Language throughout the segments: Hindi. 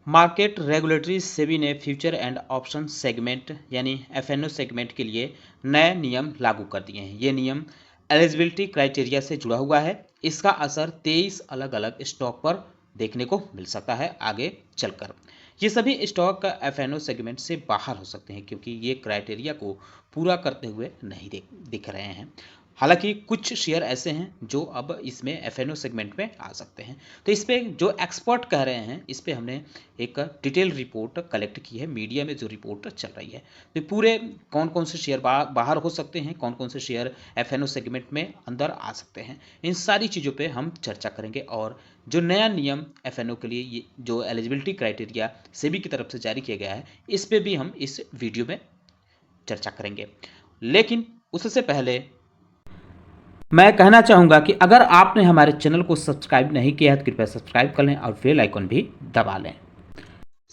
मार्केट रेगुलेटरी सेबी ने फ्यूचर एंड ऑप्शन सेगमेंट यानी एफएनओ सेगमेंट के लिए नए नियम लागू कर दिए हैं। ये नियम एलिजिबिलिटी क्राइटेरिया से जुड़ा हुआ है। इसका असर 23 अलग अलग स्टॉक पर देखने को मिल सकता है आगे चलकर। ये सभी स्टॉक एफएनओ सेगमेंट से बाहर हो सकते हैं क्योंकि ये क्राइटेरिया को पूरा करते हुए नहीं दिख रहे हैं। हालांकि कुछ शेयर ऐसे हैं जो अब इसमें एफएनओ सेगमेंट में आ सकते हैं। तो इस पे जो एक्सपर्ट कह रहे हैं, इस पे हमने एक डिटेल रिपोर्ट कलेक्ट की है। मीडिया में जो रिपोर्ट चल रही है तो पूरे कौन कौन से शेयर बाहर हो सकते हैं, कौन कौन से शेयर एफएनओ सेगमेंट में अंदर आ सकते हैं, इन सारी चीज़ों पे हम चर्चा करेंगे। और जो नया नियम एफएनओ के लिए ये जो एलिजिबिलिटी क्राइटेरिया सेबी की तरफ से जारी किया गया है, इस पे भी हम इस वीडियो में चर्चा करेंगे। लेकिन उससे पहले मैं कहना चाहूँगा कि अगर आपने हमारे चैनल को सब्सक्राइब नहीं किया है तो कृपया सब्सक्राइब कर लें और बेल आइकन भी दबा लें।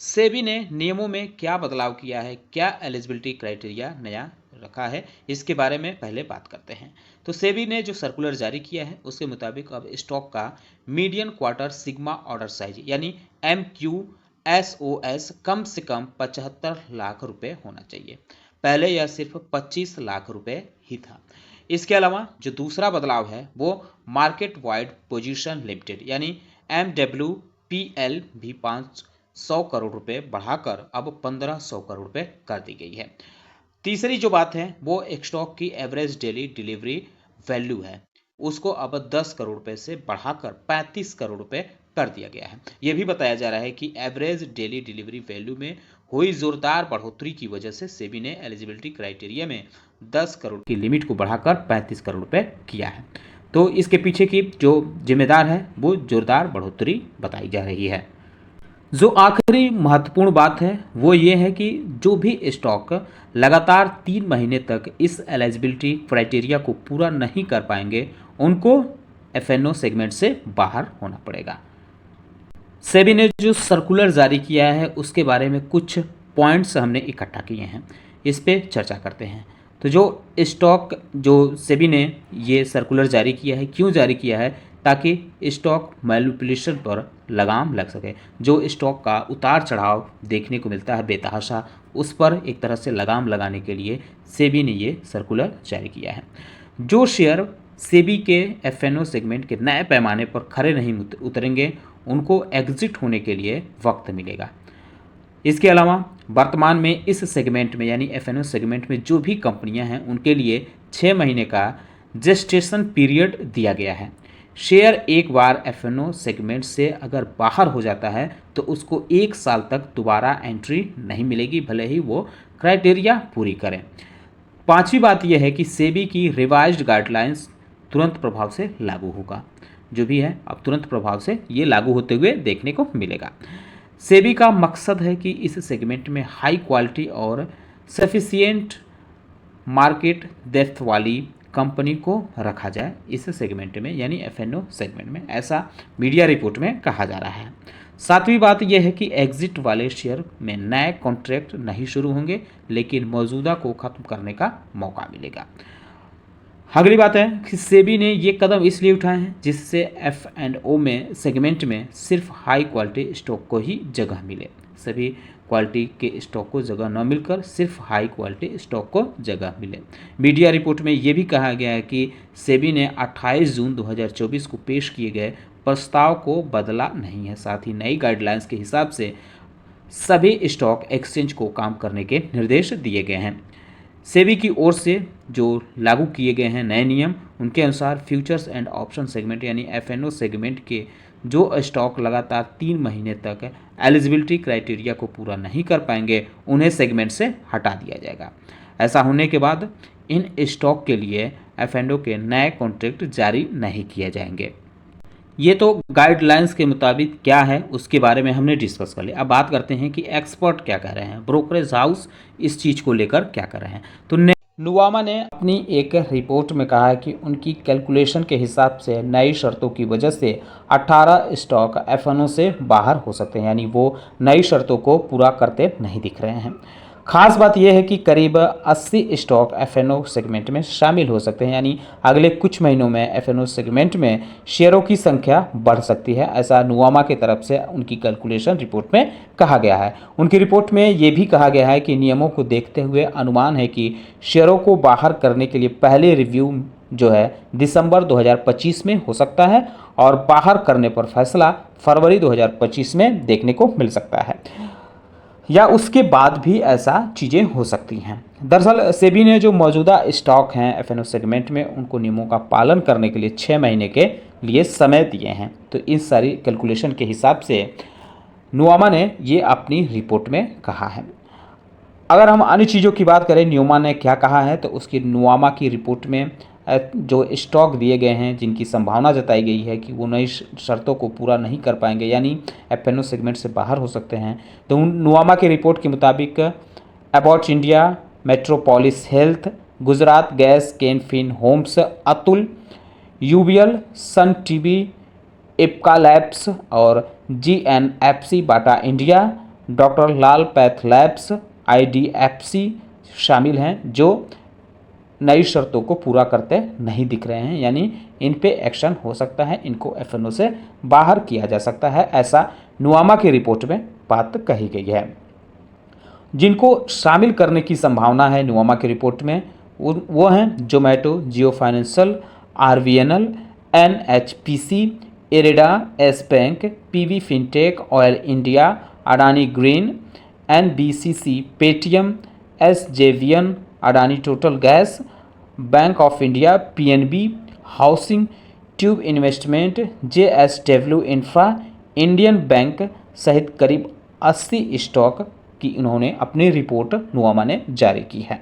सेबी ने नियमों में क्या बदलाव किया है, क्या एलिजिबिलिटी क्राइटेरिया नया रखा है, इसके बारे में पहले बात करते हैं। तो सेबी ने जो सर्कुलर जारी किया है उसके मुताबिक अब स्टॉक का median quarter sigma order size यानी MQSOS कम से कम 75 लाख रुपए होना चाहिए। पहले यह सिर्फ 25 लाख रुपए ही था। इसके अलावा जो दूसरा बदलाव है वो मार्केट वाइड पोजीशन लिमिटेड यानी MWPL भी 500 करोड़ रुपए बढ़ाकर अब 1500 करोड़ रुपए कर दी गई है। तीसरी जो बात है वो एक स्टॉक की एवरेज डेली डिलीवरी वैल्यू है, उसको अब 10 करोड़ रुपए से बढ़ाकर 35 करोड़ रुपए कर दिया गया है। यह भी बताया जा रहा है कि एवरेज डेली डिलीवरी वैल्यू में हुई जोरदार बढ़ोतरी की वजह से सेबी ने एलिजिबिलिटी क्राइटेरिया में 10 करोड़ की लिमिट को बढ़ाकर 35 करोड़ रुपए किया है। तो इसके पीछे की जो जिम्मेदार है वो जोरदार बढ़ोतरी बताई जा रही है। जो आखिरी महत्वपूर्ण बात है वो ये है कि जो भी स्टॉक लगातार 3 महीने तक इस एलिजिबिलिटी क्राइटेरिया को पूरा नहीं कर पाएंगे उनको एफएनओ सेगमेंट से बाहर होना पड़ेगा। सेबी ने जो सर्कुलर जारी किया है उसके बारे में कुछ पॉइंट्स हमने इकट्ठा किए हैं, इस पे चर्चा करते हैं। तो जो स्टॉक जो सेबी ने ये सर्कुलर जारी किया है, क्यों जारी किया है, ताकि स्टॉक मैनिपुलेशन पर लगाम लग सके। जो स्टॉक का उतार चढ़ाव देखने को मिलता है बेतहाशा, उस पर एक तरह से लगाम लगाने के लिए सेबी ने ये सर्कुलर जारी किया है। जो शेयर सेबी के एफएनओ सेगमेंट के नए पैमाने पर खरे नहीं उतरेंगे उनको एग्जिट होने के लिए वक्त मिलेगा। इसके अलावा वर्तमान में इस सेगमेंट में यानी एफएनओ सेगमेंट में जो भी कंपनियां हैं उनके लिए 6 महीने का जेस्टेशन पीरियड दिया गया है। शेयर एक बार एफएनओ सेगमेंट से अगर बाहर हो जाता है तो उसको 1 साल तक दोबारा एंट्री नहीं मिलेगी, भले ही वो क्राइटेरिया पूरी करें। पांचवी बात यह है कि सेबी की रिवाइज्ड गाइडलाइंस तुरंत प्रभाव से लागू होगा। जो भी है अब तुरंत प्रभाव से ये लागू होते हुए देखने को मिलेगा। सेबी का मकसद है कि इस सेगमेंट में हाई क्वालिटी और सफिशिएंट मार्केट डेप्थ वाली कंपनी को रखा जाए इस सेगमेंट में यानी एफएनओ सेगमेंट में, ऐसा मीडिया रिपोर्ट में कहा जा रहा है। सातवीं बात यह है कि एग्जिट वाले शेयर में नए कॉन्ट्रैक्ट नहीं शुरू होंगे लेकिन मौजूदा को खत्म करने का मौका मिलेगा। अगली बात है कि सेबी ने ये कदम इसलिए उठाए हैं जिससे एफ&ओ में सेगमेंट में सिर्फ हाई क्वालिटी स्टॉक को ही जगह मिले, सभी क्वालिटी के स्टॉक को जगह न मिलकर सिर्फ हाई क्वालिटी स्टॉक को जगह मिले। मीडिया रिपोर्ट में ये भी कहा गया है कि सेबी ने 28 जून 2024 को पेश किए गए प्रस्ताव को बदला नहीं है, साथ ही नई गाइडलाइंस के हिसाब से सभी स्टॉक एक्सचेंज को काम करने के निर्देश दिए गए हैं। सेबी की ओर से जो लागू किए गए हैं नए नियम, उनके अनुसार फ्यूचर्स एंड ऑप्शन सेगमेंट यानी एफएनओ सेगमेंट के जो स्टॉक लगातार 3 महीने तक एलिजिबिलिटी क्राइटेरिया को पूरा नहीं कर पाएंगे उन्हें सेगमेंट से हटा दिया जाएगा। ऐसा होने के बाद इन स्टॉक के लिए एफएनओ के नए कॉन्ट्रैक्ट जारी नहीं किए जाएंगे। ये तो गाइडलाइंस के मुताबिक क्या है उसके बारे में हमने डिस्कस कर लिया। अब बात करते हैं कि एक्सपर्ट क्या कह रहे हैं, ब्रोकरेज हाउस इस चीज़ को लेकर क्या कर रहे हैं। तो नुवामा ने अपनी एक रिपोर्ट में कहा है कि उनकी कैलकुलेशन के हिसाब से नई शर्तों की वजह से 18 स्टॉक एफएनओ से बाहर हो सकते हैं, यानी वो नई शर्तों को पूरा करते नहीं दिख रहे हैं। खास बात यह है कि करीब 80 स्टॉक एफएनओ सेगमेंट में शामिल हो सकते हैं, यानी अगले कुछ महीनों में एफएनओ सेगमेंट में शेयरों की संख्या बढ़ सकती है, ऐसा नुवामा की तरफ से उनकी कैलकुलेशन रिपोर्ट में कहा गया है। उनकी रिपोर्ट में ये भी कहा गया है कि नियमों को देखते हुए अनुमान है कि शेयरों को बाहर करने के लिए पहले रिव्यू जो है दिसंबर 2025 में हो सकता है और बाहर करने पर फैसला फरवरी 2025 में देखने को मिल सकता है, या उसके बाद भी ऐसा चीज़ें हो सकती हैं। दरअसल सेबी ने जो मौजूदा स्टॉक हैं एफएनओ सेगमेंट में उनको नियमों का पालन करने के लिए 6 महीने के लिए समय दिए हैं। तो इस सारी कैलकुलेशन के हिसाब से नुवामा ने ये अपनी रिपोर्ट में कहा है। अगर हम अन्य चीज़ों की बात करें नुवामा ने क्या कहा है, तो उसकी नुवामा की रिपोर्ट में जो स्टॉक दिए गए हैं जिनकी संभावना जताई गई है कि वो नई शर्तों को पूरा नहीं कर पाएंगे यानी एफएनओ सेगमेंट से बाहर हो सकते हैं, तो नुवामा की रिपोर्ट के मुताबिक about India, Metropolis Health, Gujarat Gas, Can Fin Homes, Atul, UBL, Sun TV, Ipca Labs और GNFC Bata India, doctor Lal Path Labs, IDFC शामिल हैं जो नई शर्तों को पूरा करते नहीं दिख रहे हैं, यानी इन पे एक्शन हो सकता है, इनको एफएनओ से बाहर किया जा सकता है, ऐसा नुवामा की रिपोर्ट में बात कही गई है। जिनको शामिल करने की संभावना है नुवामा की रिपोर्ट में वो हैं Zomato, Jio Financial, RVNL, NHPC, IREDA, Yes Bank, PV Fintech, Oil India, Adani Green, NBCC, Paytm, SJVN, Adani Total Gas, Bank of India, PNB, housing, Tube Investment, JSW Infra, Indian Bank सहित करीब 80 स्टॉक की उन्होंने अपनी रिपोर्ट नुवामा ने जारी की है।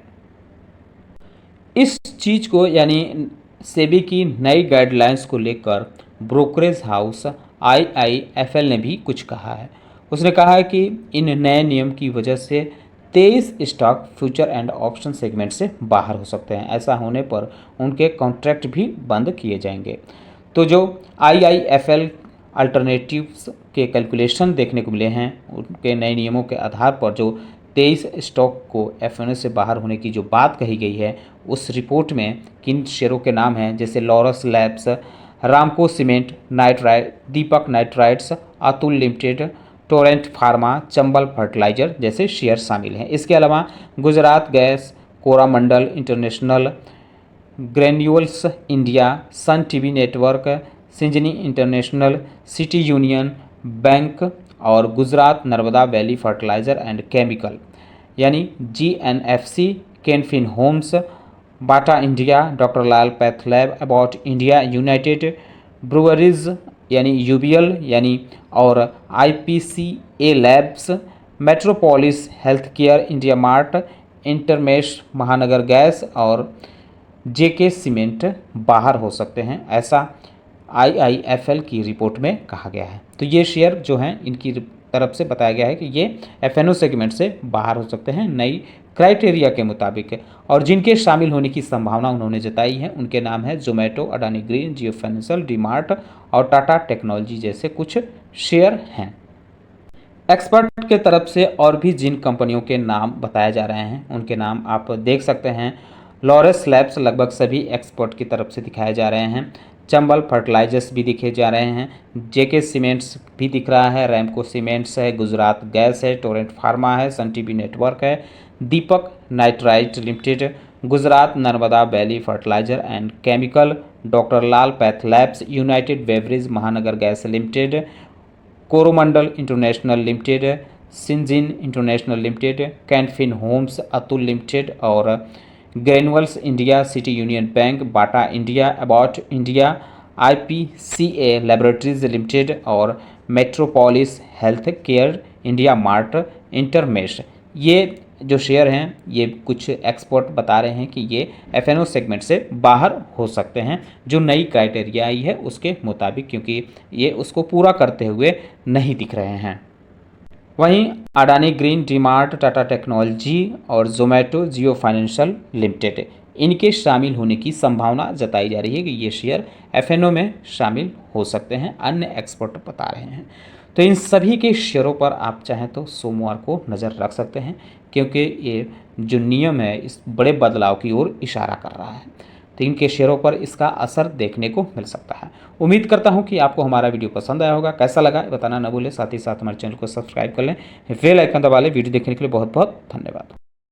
इस चीज़ को यानी सेबी की नई गाइडलाइंस को लेकर ब्रोकरेज हाउस आईआईएफएल ने भी कुछ कहा है। उसने कहा है कि इन नए नियम की वजह से 23 stock future and option segment से बाहर हो सकते हैं। ऐसा होने पर उनके कॉन्ट्रैक्ट भी बंद किए जाएंगे। तो जो आईआईएफएल अल्टरनेटिव्स के कैलकुलेशन देखने को मिले हैं उनके नए नियमों के आधार पर जो 23 स्टॉक को एफएनओ से बाहर होने की जो बात कही गई है, उस रिपोर्ट में किन शेयरों के नाम हैं जैसे Laurus Labs, Ramco Cement, Nitrite, Deepak Nitrites, Atul Limited, Torrent Pharma, Chambal Fertiliser जैसे शेयर शामिल हैं। इसके अलावा Gujarat Gas, Coromandel International, Granules India, Sun TV Network, Syngene International, City Union Bank और Gujarat Narmada Valley Fertiliser and Chemical यानी GNFC, Canfin Homes, Bata India, doctor Lal Path Lab, About India, United Breweries यानी यूबीएल यानी और IPCA Labs, Metropolis Health Care, India Mart, Intermesh, महानगर गैस और जेके सीमेंट बाहर हो सकते हैं, ऐसा आईआईएफएल की रिपोर्ट में कहा गया है। तो ये शेयर जो हैं इनकी तरफ से बताया गया है कि ये एफएनओ सेगमेंट से बाहर हो सकते हैं नई क्राइटेरिया के मुताबिक, और जिनके शामिल होने की संभावना उन्होंने जताई है उनके नाम है जोमेटो, अडानी ग्रीन, जियो फाइनेंशियल, डीमार्ट और टाटा टेक्नोलॉजी जैसे कुछ शेयर हैं। एक्सपर्ट के तरफ से और भी जिन कंपनियों के नाम बताए जा रहे हैं उनके नाम आप देख सकते हैं। लॉरस लैब्स लगभग सभी एक्सपर्ट की तरफ से दिखाए जा रहे हैं। चंबल फर्टिलाइजर्स भी दिखे जा रहे हैं, जेके सीमेंट्स भी दिख रहा है, रैमको सीमेंट्स है, गुजरात गैस है, टोरेंट फार्मा है, सन टीवी नेटवर्क है, Deepak Nitrite Limited, Gujarat Narmada Valley Fertiliser and Chemical, doctor Lal Path Labs, United Beverage Mahanagar Gas Limited, Coromandel International Limited, Syngene International Limited, Canfin Homes, Atul Limited और Granules India, City Union Bank, Bata India, About India, IPCA Laboratories Limited और Metropolis Health Care, India Mart, Intermesh. ये जो शेयर हैं ये कुछ एक्सपर्ट बता रहे हैं कि ये एफएनओ सेगमेंट से बाहर हो सकते हैं जो नई क्राइटेरिया आई है उसके मुताबिक, क्योंकि ये उसको पूरा करते हुए नहीं दिख रहे हैं। वहीं अडानी ग्रीन, डीमार्ट, टाटा टेक्नोलॉजी और जोमेटो, जियो फाइनेंशियल लिमिटेड इनके शामिल होने की संभावना जताई जा रही है कि ये शेयर एफएनओ में शामिल हो सकते हैं, अन्य एक्सपर्ट बता रहे हैं। तो इन सभी के शेयरों पर आप चाहें तो सोमवार को नज़र रख सकते हैं, क्योंकि ये जो नियम है इस बड़े बदलाव की ओर इशारा कर रहा है। तो इनके शेयरों पर इसका असर देखने को मिल सकता है। उम्मीद करता हूं कि आपको हमारा वीडियो पसंद आया होगा। कैसा लगा बताना न भूलें, साथ ही साथ हमारे चैनल को सब्सक्राइब कर लें, बेल आइकन दबा लें। वीडियो देखने के लिए बहुत बहुत धन्यवाद।